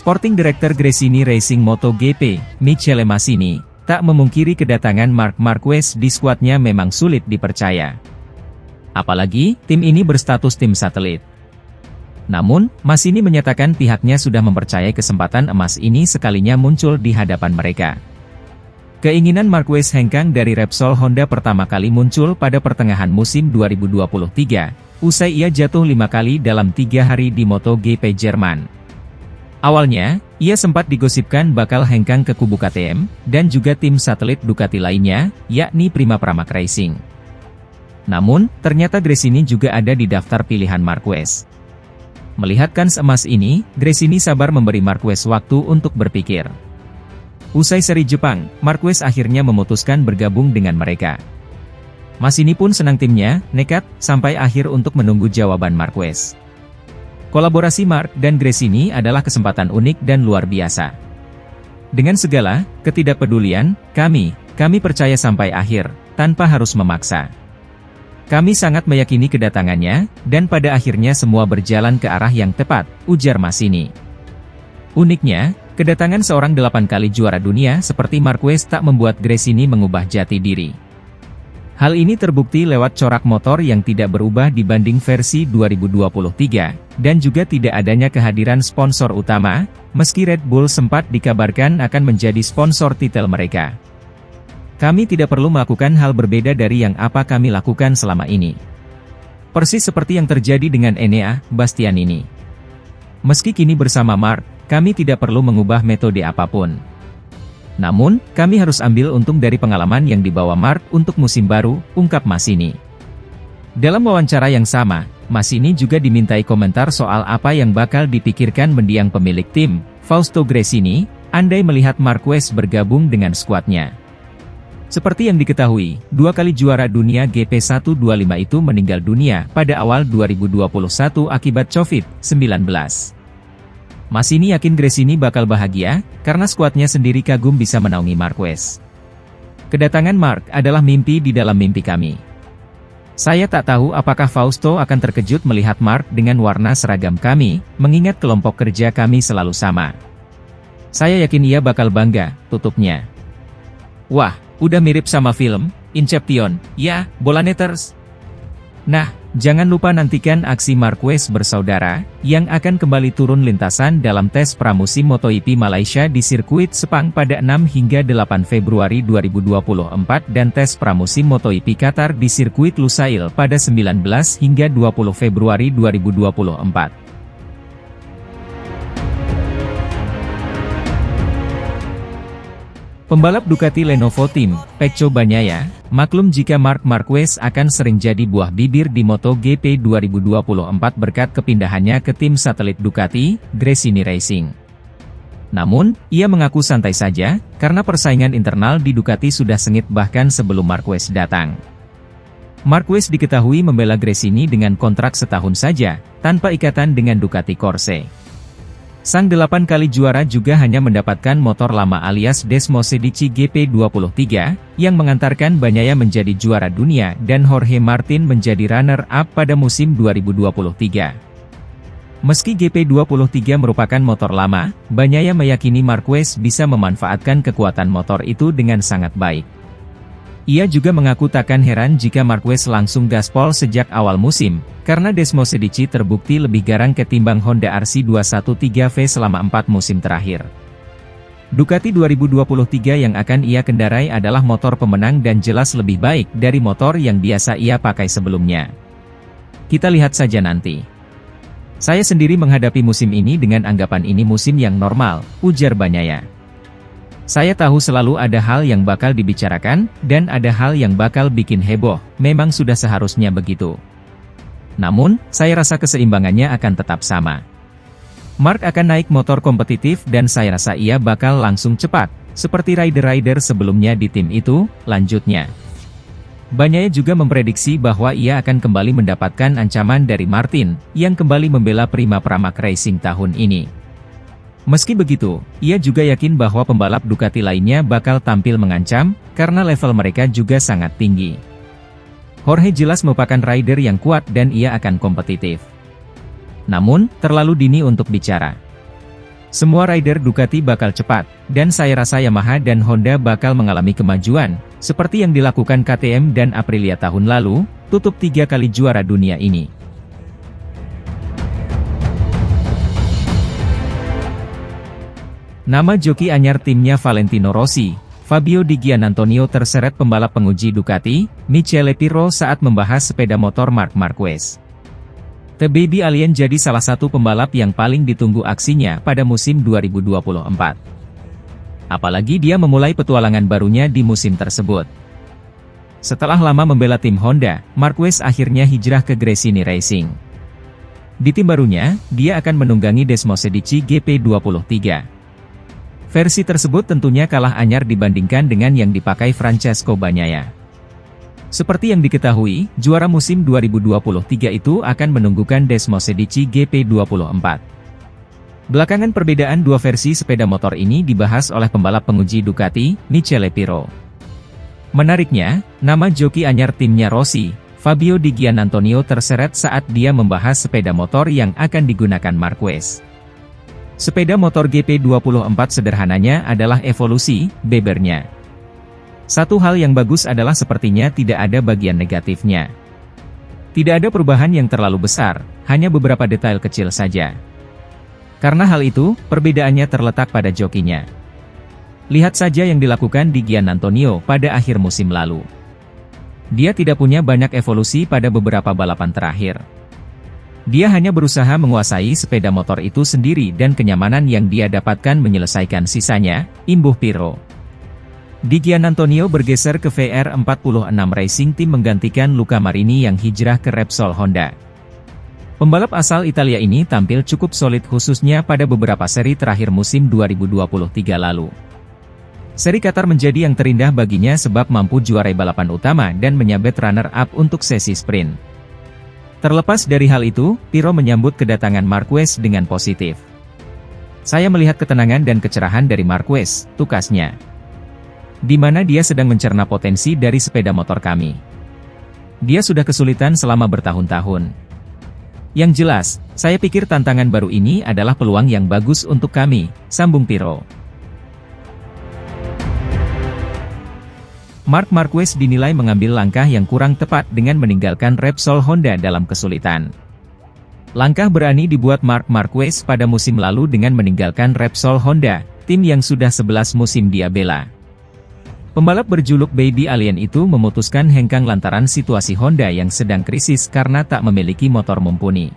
Sporting Director Gresini Racing MotoGP, Michele Massini, tak memungkiri kedatangan Marc Marquez di skuadnya memang sulit dipercaya. Apalagi, tim ini berstatus tim satelit. Namun, Massini menyatakan pihaknya sudah mempercayai kesempatan emas ini sekalinya muncul di hadapan mereka. Keinginan Marquez hengkang dari Repsol Honda pertama kali muncul pada pertengahan musim 2023, usai ia jatuh 5 kali dalam 3 hari di MotoGP Jerman. Awalnya, ia sempat digosipkan bakal hengkang ke kubu KTM, dan juga tim satelit Ducati lainnya, yakni Prima Pramac Racing. Namun, ternyata Gresini juga ada di daftar pilihan Marquez. Melihat kans emas ini, Gresini sabar memberi Marquez waktu untuk berpikir. Usai seri Jepang, Marquez akhirnya memutuskan bergabung dengan mereka. Massini pun senang timnya, nekat, sampai akhir untuk menunggu jawaban Marquez. Kolaborasi Marc dan Gresini adalah kesempatan unik dan luar biasa. Dengan segala ketidakpedulian, kami percaya sampai akhir, tanpa harus memaksa. Kami sangat meyakini kedatangannya, dan pada akhirnya semua berjalan ke arah yang tepat, ujar Massini. Uniknya, kedatangan seorang 8 kali juara dunia seperti Marquez tak membuat Gresini mengubah jati diri. Hal ini terbukti lewat corak motor yang tidak berubah dibanding versi 2023, dan juga tidak adanya kehadiran sponsor utama, meski Red Bull sempat dikabarkan akan menjadi sponsor titel mereka. Kami tidak perlu melakukan hal berbeda dari yang apa kami lakukan selama ini. Persis seperti yang terjadi dengan Enea Bastianini. Meski kini bersama Marc, kami tidak perlu mengubah metode apapun. Namun, kami harus ambil untung dari pengalaman yang dibawa Marc untuk musim baru, ungkap Massini. Dalam wawancara yang sama, Massini juga dimintai komentar soal apa yang bakal dipikirkan mendiang pemilik tim, Fausto Gresini, andai melihat Marquez bergabung dengan skuadnya. Seperti yang diketahui, 2 kali juara dunia GP125 itu meninggal dunia pada awal 2021 akibat COVID-19. Massini yakin Gresini bakal bahagia, karena skuadnya sendiri kagum bisa menaungi Marquez. Kedatangan Marc adalah mimpi di dalam mimpi kami. Saya tak tahu apakah Fausto akan terkejut melihat Marc dengan warna seragam kami, mengingat kelompok kerja kami selalu sama. Saya yakin ia bakal bangga, tutupnya. Wah, udah mirip sama film, Inception, ya, Bolaneters. Nah, jangan lupa nantikan aksi Marquez bersaudara, yang akan kembali turun lintasan dalam tes pramusim MotoGP Malaysia di sirkuit Sepang pada 6 hingga 8 Februari 2024 dan tes pramusim MotoGP Qatar di sirkuit Lusail pada 19 hingga 20 Februari 2024. Pembalap Ducati Lenovo Team, Pecco Bagnaia, maklum jika Marc Marquez akan sering jadi buah bibir di MotoGP 2024 berkat kepindahannya ke tim satelit Ducati, Gresini Racing. Namun, ia mengaku santai saja, karena persaingan internal di Ducati sudah sengit bahkan sebelum Marquez datang. Marquez diketahui membela Gresini dengan kontrak setahun saja, tanpa ikatan dengan Ducati Corse. Sang 8 kali juara juga hanya mendapatkan motor lama alias Desmosedici GP23, yang mengantarkan Bagnaia menjadi juara dunia dan Jorge Martin menjadi runner-up pada musim 2023. Meski GP23 merupakan motor lama, Bagnaia meyakini Marquez bisa memanfaatkan kekuatan motor itu dengan sangat baik. Ia juga mengaku takkan heran jika Marquez langsung gaspol sejak awal musim, karena Desmosedici terbukti lebih garang ketimbang Honda RC213V selama 4 musim terakhir. Ducati 2023 yang akan ia kendarai adalah motor pemenang dan jelas lebih baik dari motor yang biasa ia pakai sebelumnya. Kita lihat saja nanti. Saya sendiri menghadapi musim ini dengan anggapan ini musim yang normal, ujar Bagnaia. Saya tahu selalu ada hal yang bakal dibicarakan, dan ada hal yang bakal bikin heboh, memang sudah seharusnya begitu. Namun, saya rasa keseimbangannya akan tetap sama. Marc akan naik motor kompetitif dan saya rasa ia bakal langsung cepat, seperti rider-rider sebelumnya di tim itu, lanjutnya. Bagnaia juga memprediksi bahwa ia akan kembali mendapatkan ancaman dari Martin, yang kembali membela Prima Pramac Racing tahun ini. Meski begitu, ia juga yakin bahwa pembalap Ducati lainnya bakal tampil mengancam, karena level mereka juga sangat tinggi. Jorge jelas merupakan rider yang kuat dan ia akan kompetitif. Namun, terlalu dini untuk bicara. Semua rider Ducati bakal cepat, dan saya rasa Yamaha dan Honda bakal mengalami kemajuan, seperti yang dilakukan KTM dan Aprilia tahun lalu, tutup 3 kali juara dunia ini. Nama joki anyar timnya Valentino Rossi, Fabio Di Giannantonio terseret pembalap penguji Ducati, Michele Pirro saat membahas sepeda motor Marc Marquez. The Baby Alien jadi salah satu pembalap yang paling ditunggu aksinya pada musim 2024. Apalagi dia memulai petualangan barunya di musim tersebut. Setelah lama membela tim Honda, Marquez akhirnya hijrah ke Gresini Racing. Di tim barunya, dia akan menunggangi Desmosedici GP23. Versi tersebut tentunya kalah anyar dibandingkan dengan yang dipakai Francesco Bagnaia. Seperti yang diketahui, juara musim 2023 itu akan menunggukan Desmosedici GP24. Belakangan perbedaan dua versi sepeda motor ini dibahas oleh pembalap penguji Ducati, Michele Pirro. Menariknya, nama joki anyar timnya Rossi, Fabio Di Giannantonio terseret saat dia membahas sepeda motor yang akan digunakan Marquez. Sepeda motor GP24 sederhananya adalah evolusi, bebernya. Satu hal yang bagus adalah sepertinya tidak ada bagian negatifnya. Tidak ada perubahan yang terlalu besar, hanya beberapa detail kecil saja. Karena hal itu, perbedaannya terletak pada jokinya. Lihat saja yang dilakukan Di Giannantonio pada akhir musim lalu. Dia tidak punya banyak evolusi pada beberapa balapan terakhir. Dia hanya berusaha menguasai sepeda motor itu sendiri dan kenyamanan yang dia dapatkan menyelesaikan sisanya, imbuh Pirro. Di Giannantonio bergeser ke VR46 Racing Team menggantikan Luca Marini yang hijrah ke Repsol Honda. Pembalap asal Italia ini tampil cukup solid khususnya pada beberapa seri terakhir musim 2023 lalu. Seri Qatar menjadi yang terindah baginya sebab mampu juarai balapan utama dan menyabet runner-up untuk sesi sprint. Terlepas dari hal itu, Pirro menyambut kedatangan Marquez dengan positif. Saya melihat ketenangan dan kecerahan dari Marquez, tukasnya. Di mana dia sedang mencerna potensi dari sepeda motor kami. Dia sudah kesulitan selama bertahun-tahun. Yang jelas, saya pikir tantangan baru ini adalah peluang yang bagus untuk kami, sambung Pirro. Marc Marquez dinilai mengambil langkah yang kurang tepat dengan meninggalkan Repsol Honda dalam kesulitan. Langkah berani dibuat Marc Marquez pada musim lalu dengan meninggalkan Repsol Honda, tim yang sudah 11 musim dia bela. Pembalap berjuluk Baby Alien itu memutuskan hengkang lantaran situasi Honda yang sedang krisis karena tak memiliki motor mumpuni.